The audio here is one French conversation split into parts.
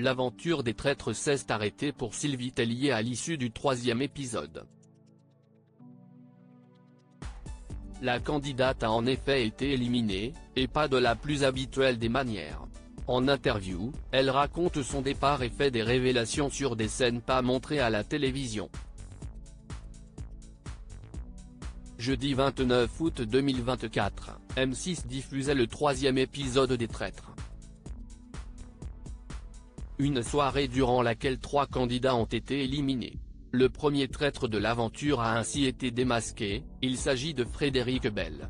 L'aventure des traîtres s'est arrêtée pour Sylvie Tellier à l'issue du 3e épisode. La candidate a en effet été éliminée, et pas de la plus habituelle des manières. En interview, elle raconte son départ et fait des révélations sur des scènes pas montrées à la télévision. Jeudi 29 août 2024, M6 diffusait le 3e épisode des Traîtres. Une soirée durant laquelle 3 candidats ont été éliminés. Le premier traître de l'aventure a ainsi été démasqué, il s'agit de Frédéric Bell.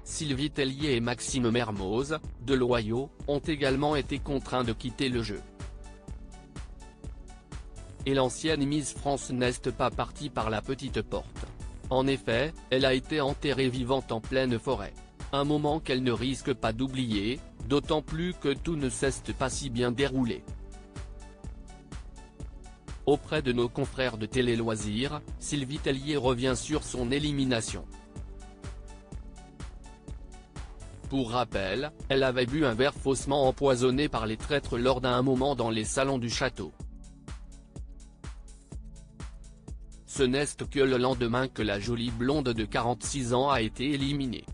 Sylvie Tellier et Maxime Mermoz, de Loyaux, ont également été contraints de quitter le jeu. Et l'ancienne Miss France n'est pas partie par la petite porte. En effet, elle a été enterrée vivante en pleine forêt. Un moment qu'elle ne risque pas d'oublier, d'autant plus que tout ne s'est pas si bien déroulé. Auprès de nos confrères de Télé Loisirs, Sylvie Tellier revient sur son élimination. Pour rappel, elle avait bu un verre faussement empoisonné par les traîtres lors d'un moment dans les salons du château. Ce n'est que le lendemain que la jolie blonde de 46 ans a été éliminée.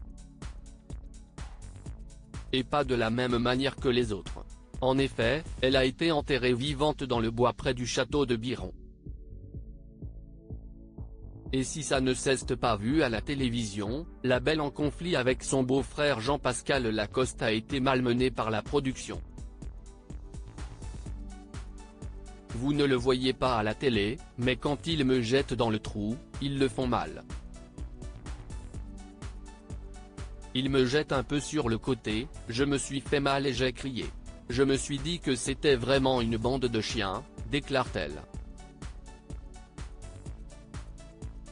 Et pas de la même manière que les autres. En effet, elle a été enterrée vivante dans le bois près du château de Biron. Et si ça ne s'est pas vu à la télévision, la belle en conflit avec son beau-frère Jean-Pascal Lacoste a été malmenée par la production. Vous ne le voyez pas à la télé, mais quand ils me jettent dans le trou, ils le font mal. Ils me jettent un peu sur le côté, je me suis fait mal et j'ai crié. Je me suis dit que c'était vraiment une bande de chiens, déclare-t-elle.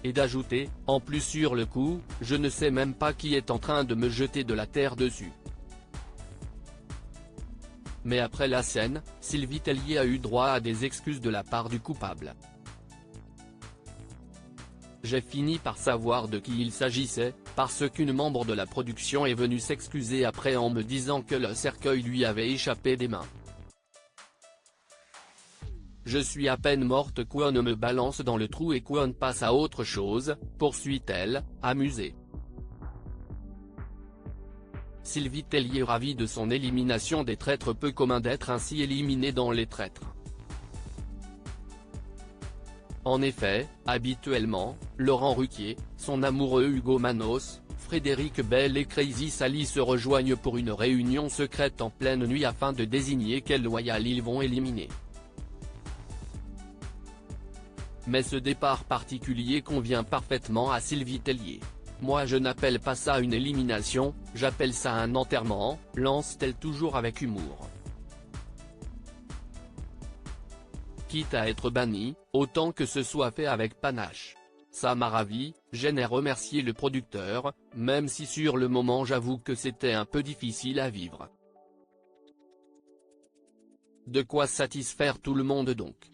Et d'ajouter, en plus sur le coup, je ne sais même pas qui est en train de me jeter de la terre dessus. Mais après la scène, Sylvie Tellier a eu droit à des excuses de la part du coupable. J'ai fini par savoir de qui il s'agissait, parce qu'une membre de la production est venue s'excuser après en me disant que le cercueil lui avait échappé des mains. Je suis à peine morte qu'on me balance dans le trou et qu'on passe à autre chose, poursuit-elle, amusée. Sylvie Tellier ravie de son élimination des traîtres, peu commun d'être ainsi éliminée dans les traîtres. En effet, habituellement, Laurent Ruquier, son amoureux Hugo Manos, Frédéric Bell et Crazy Sally se rejoignent pour une réunion secrète en pleine nuit afin de désigner quel loyal ils vont éliminer. Mais ce départ particulier convient parfaitement à Sylvie Tellier. Moi je n'appelle pas ça une élimination, j'appelle ça un enterrement, lance-t-elle toujours avec humour. Quitte à être banni, autant que ce soit fait avec panache. Ça m'a ravi, j'en ai remercié le producteur, même si sur le moment j'avoue que c'était un peu difficile à vivre. De quoi satisfaire tout le monde donc.